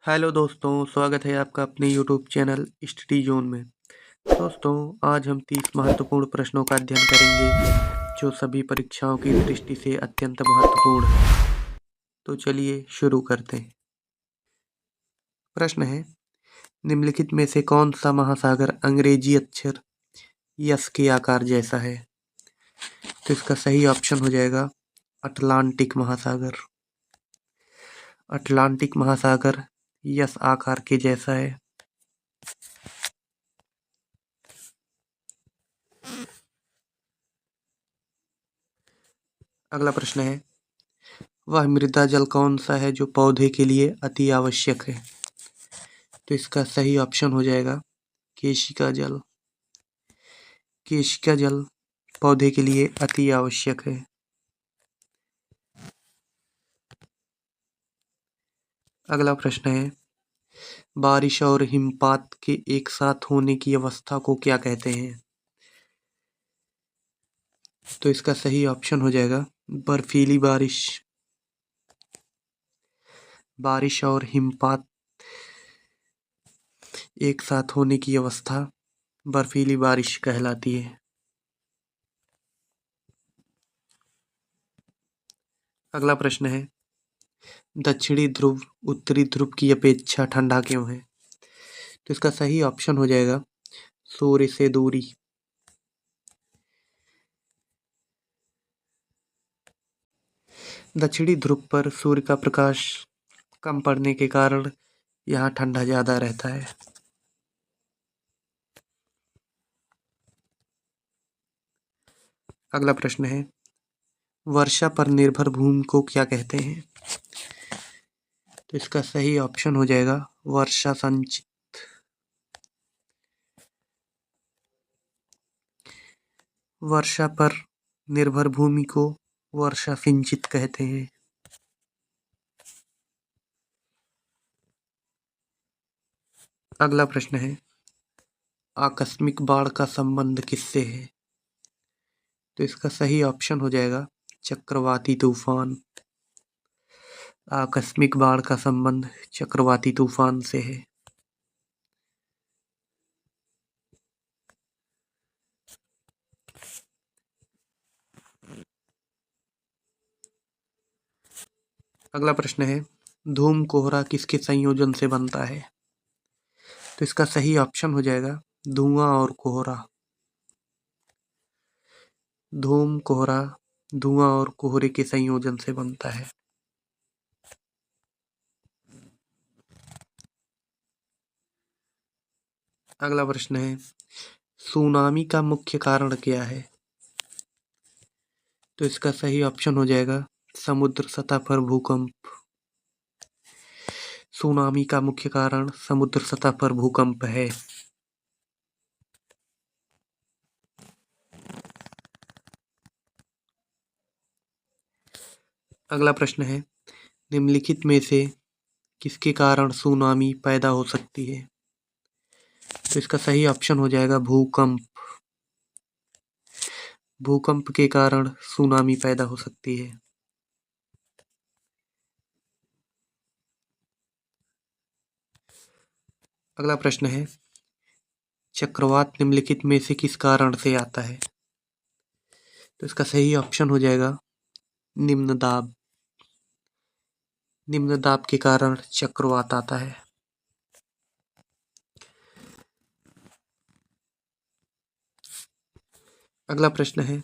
Hello दोस्तों, स्वागत है आपका अपने यूट्यूब चैनल स्टडी जोन में। दोस्तों, आज हम 30 महत्वपूर्ण प्रश्नों का अध्ययन करेंगे जो सभी परीक्षाओं की दृष्टि से अत्यंत महत्वपूर्ण है। तो चलिए शुरू करते हैं। प्रश्न है, निम्नलिखित में से कौन सा महासागर अंग्रेजी अक्षर यस के आकार जैसा है? तो इसका सही ऑप्शन हो जाएगा अटलांटिक महासागर। अटलांटिक महासागर यस आकार के जैसा है। अगला प्रश्न है, वह मृदा जल कौन सा है जो पौधे के लिए अति आवश्यक है? तो इसका सही ऑप्शन हो जाएगा केशिका जल। केशिका जल पौधे के लिए अति आवश्यक है। अगला प्रश्न है, बारिश और हिमपात के एक साथ होने की अवस्था को क्या कहते हैं? तो इसका सही ऑप्शन हो जाएगा बर्फीली बारिश। बारिश और हिमपात एक साथ होने की अवस्था बर्फीली बारिश कहलाती है। अगला प्रश्न है, दक्षिणी ध्रुव उत्तरी ध्रुव की अपेक्षा ठंडा क्यों है? तो इसका सही ऑप्शन हो जाएगा सूर्य से दूरी। दक्षिणी ध्रुव पर सूर्य का प्रकाश कम पड़ने के कारण यहाँ ठंडा ज़्यादा रहता है। अगला प्रश्न है, वर्षा पर निर्भर भूमि को क्या कहते हैं? तो इसका सही ऑप्शन हो जाएगा वर्षा संचित। वर्षा पर निर्भर भूमि को वर्षा सिंचित कहते हैं। अगला प्रश्न है, आकस्मिक बाढ़ का संबंध किससे है? तो इसका सही ऑप्शन हो जाएगा चक्रवाती तूफान। आकस्मिक बाढ़ का संबंध चक्रवाती तूफान से है। अगला प्रश्न है, धूम कोहरा किसके संयोजन से बनता है? तो इसका सही ऑप्शन हो जाएगा धुआं और कोहरा। धूम कोहरा धुआं और कोहरे के संयोजन से बनता है। अगला प्रश्न है, सुनामी का मुख्य कारण क्या है? तो इसका सही ऑप्शन हो जाएगा समुद्र सतह पर भूकंप। सुनामी का मुख्य कारण समुद्र सतह पर भूकंप है। अगला प्रश्न है, निम्नलिखित में से किसके कारण सुनामी पैदा हो सकती है? तो इसका सही ऑप्शन हो जाएगा भूकंप। भूकंप के कारण सुनामी पैदा हो सकती है। अगला प्रश्न है, चक्रवात निम्नलिखित में से किस कारण से आता है? तो इसका सही ऑप्शन हो जाएगा निम्न दाब। निम्न दाब के कारण चक्रवात आता है। अगला प्रश्न है,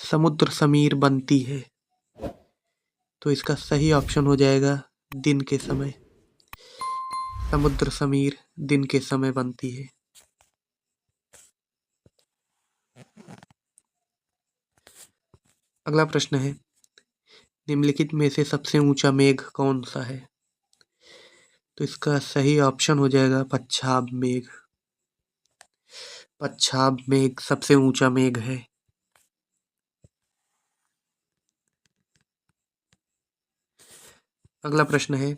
समुद्र समीर बनती है। तो इसका सही ऑप्शन हो जाएगा दिन के समय। समुद्र समीर दिन के समय बनती है। अगला प्रश्न है, निम्नलिखित में से सबसे ऊंचा मेघ कौन सा है? तो इसका सही ऑप्शन हो जाएगा पच्छाब मेघ। पच्छाब मेघ सबसे ऊंचा मेघ है। अगला प्रश्न है,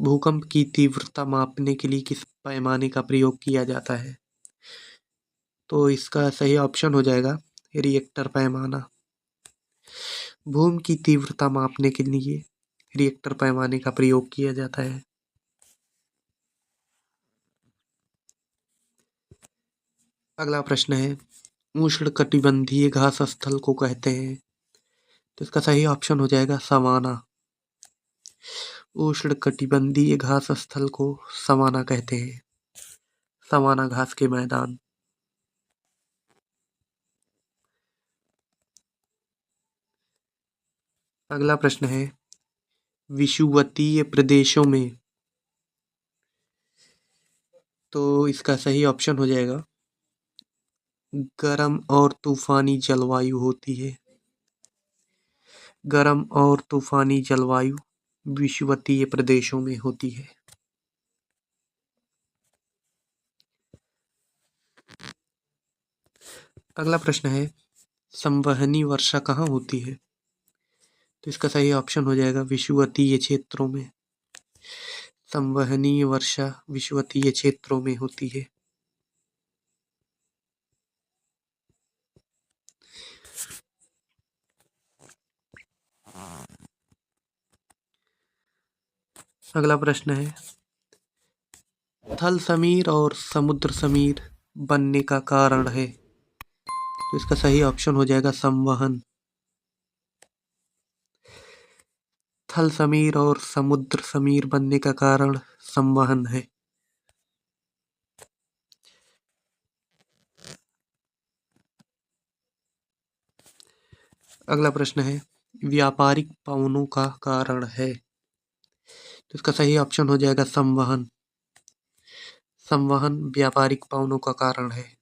भूकंप की तीव्रता मापने के लिए किस पैमाने का प्रयोग किया जाता है? तो इसका सही ऑप्शन हो जाएगा रिएक्टर पैमाना। भूकंप की तीव्रता मापने के लिए रिएक्टर पैमाने का प्रयोग किया जाता है। अगला प्रश्न है, उष्णकटिबंधीय घास स्थल को कहते हैं। तो इसका सही ऑप्शन हो जाएगा सवाना। उष्णकटिबंधीय घास स्थल को सवाना कहते हैं। सवाना घास के मैदान। अगला प्रश्न है, विषुवतीय प्रदेशों में। तो इसका सही ऑप्शन हो जाएगा गर्म और तूफानी जलवायु होती है। गर्म और तूफानी जलवायु विषुवतीय प्रदेशों में होती है। अगला प्रश्न है, संवहनी वर्षा कहाँ होती है। तो इसका सही ऑप्शन हो जाएगा विषुवतीय क्षेत्रों में। संवहनीय वर्षा विषुवतीय क्षेत्रों में होती है। अगला प्रश्न है, थल समीर और समुद्र समीर बनने का कारण है। तो इसका सही ऑप्शन हो जाएगा संवहन। थल समीर और समुद्र समीर बनने का कारण संवहन है। अगला प्रश्न है, व्यापारिक पवनों का कारण है। तो इसका सही ऑप्शन हो जाएगा संवहन। संवहन व्यापारिक पवनों का कारण है।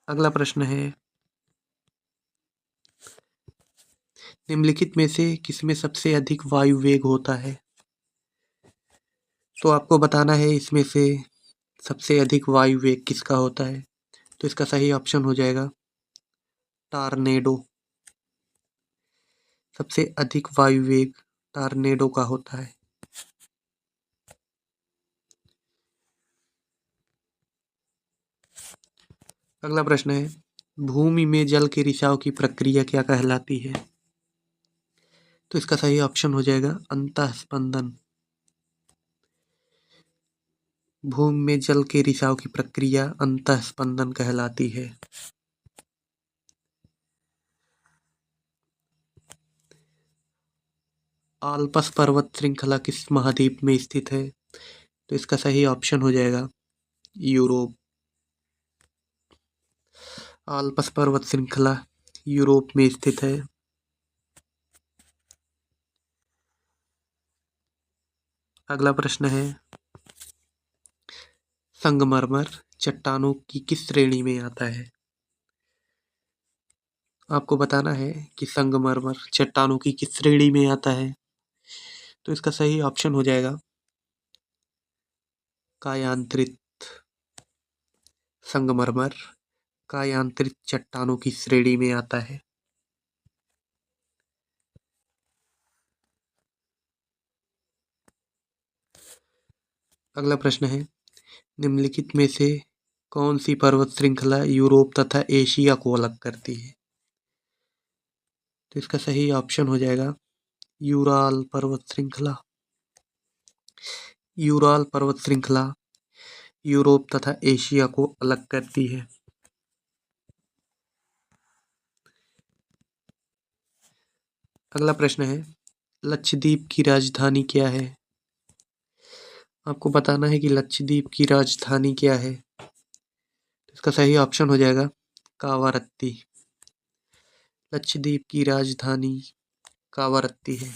अगला प्रश्न है, निम्नलिखित में से किसमें सबसे अधिक वायु वेग होता है। तो आपको बताना है इसमें से सबसे अधिक वायु वेग किसका होता है। तो इसका सही ऑप्शन हो जाएगा टॉर्नेडो। सबसे अधिक वायु वेग टॉर्नेडो का होता है। अगला प्रश्न है, भूमि में जल के रिसाव की प्रक्रिया क्या कहलाती है। तो इसका सही ऑप्शन हो जाएगा अंतःस्पंदन। भूमि में जल के रिसाव की प्रक्रिया अंतःस्पंदन कहलाती है। आल्प्स पर्वत श्रृंखला किस महाद्वीप में स्थित है। तो इसका सही ऑप्शन हो जाएगा यूरोप। आल्प्स पर्वत श्रृंखला यूरोप में स्थित है। अगला प्रश्न है, संगमरमर चट्टानों की किस श्रेणी में आता है। आपको बताना है कि संगमरमर चट्टानों की किस श्रेणी में आता है। तो इसका सही ऑप्शन हो जाएगा कायांतरित। संगमरमर कायांतरित चट्टानों की श्रेणी में आता है। अगला प्रश्न है, निम्नलिखित में से कौन सी पर्वत श्रृंखला यूरोप तथा एशिया को अलग करती है। तो इसका सही ऑप्शन हो जाएगा यूराल पर्वत श्रृंखला। यूराल पर्वत श्रृंखला यूरोप तथा एशिया को अलग करती है। अगला प्रश्न है, लक्षद्वीप की राजधानी क्या है। आपको बताना है कि लक्षद्वीप की राजधानी क्या है। इसका सही ऑप्शन हो जाएगा कावारत्ती। लक्षद्वीप की राजधानी कावारत्ती है।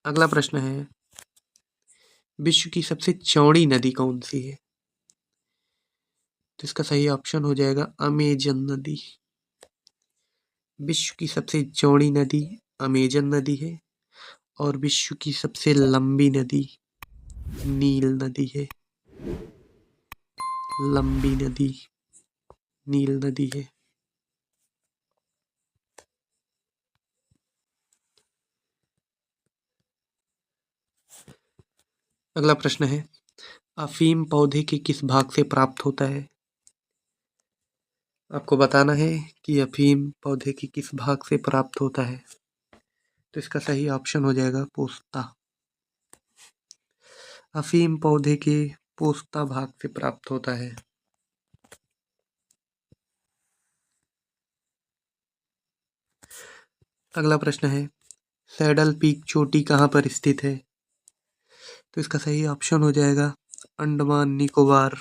अगला प्रश्न है, विश्व की सबसे चौड़ी नदी कौन सी है। तो इसका सही ऑप्शन हो जाएगा अमेजन नदी। विश्व की सबसे चौड़ी नदी अमेजन नदी है और विश्व की सबसे लंबी नदी नील नदी है। लंबी नदी नील नदी है। अगला प्रश्न है, अफीम पौधे के किस भाग से प्राप्त होता है। आपको बताना है कि अफीम पौधे के किस भाग से प्राप्त होता है। तो इसका सही ऑप्शन हो जाएगा पोस्ता। अफीम पौधे के पोस्ता भाग से प्राप्त होता है। अगला प्रश्न है, सैडल पीक चोटी कहाँ पर स्थित है? तो इसका सही ऑप्शन हो जाएगा अंडमान निकोबार।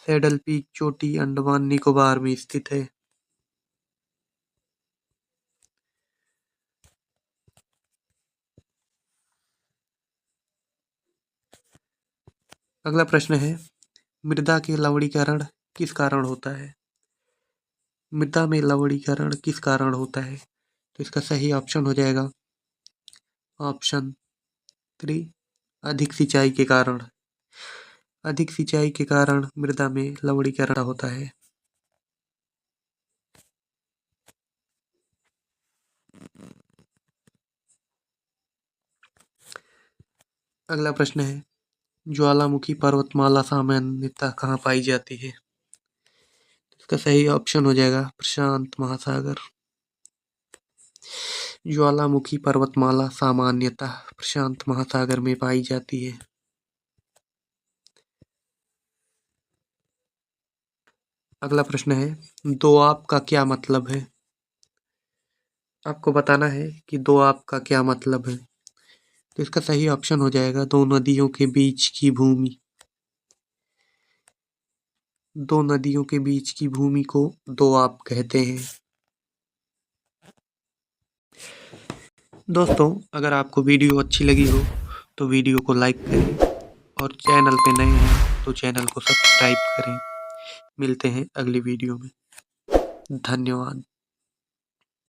सैडल पीक चोटी अंडमान निकोबार में स्थित है। अगला प्रश्न है, मृदा के लवणीकरण किस कारण होता है? मृदा में लवणीकरण किस कारण होता है? तो इसका सही ऑप्शन हो जाएगा ऑप्शन 3, अधिक सिंचाई के कारण। अधिक सिंचाई के कारण मृदा में लवणीकरण होता है। अगला प्रश्न है, ज्वालामुखी पर्वतमाला सामान्यतः कहाँ पाई जाती है? इसका सही ऑप्शन हो जाएगा प्रशांत महासागर। ज्वालामुखी पर्वतमाला सामान्यतः प्रशांत महासागर में पाई जाती है। अगला प्रश्न है, दोआब का क्या मतलब है? आपको बताना है कि दोआब का क्या मतलब है। तो इसका सही ऑप्शन हो जाएगा दो नदियों के बीच की भूमि। दो नदियों के बीच की भूमि को दोआब कहते हैं। दोस्तों, अगर आपको वीडियो अच्छी लगी हो तो वीडियो को लाइक करें और चैनल पे नए हैं तो चैनल को सब्सक्राइब करें। मिलते हैं अगली वीडियो में। धन्यवाद।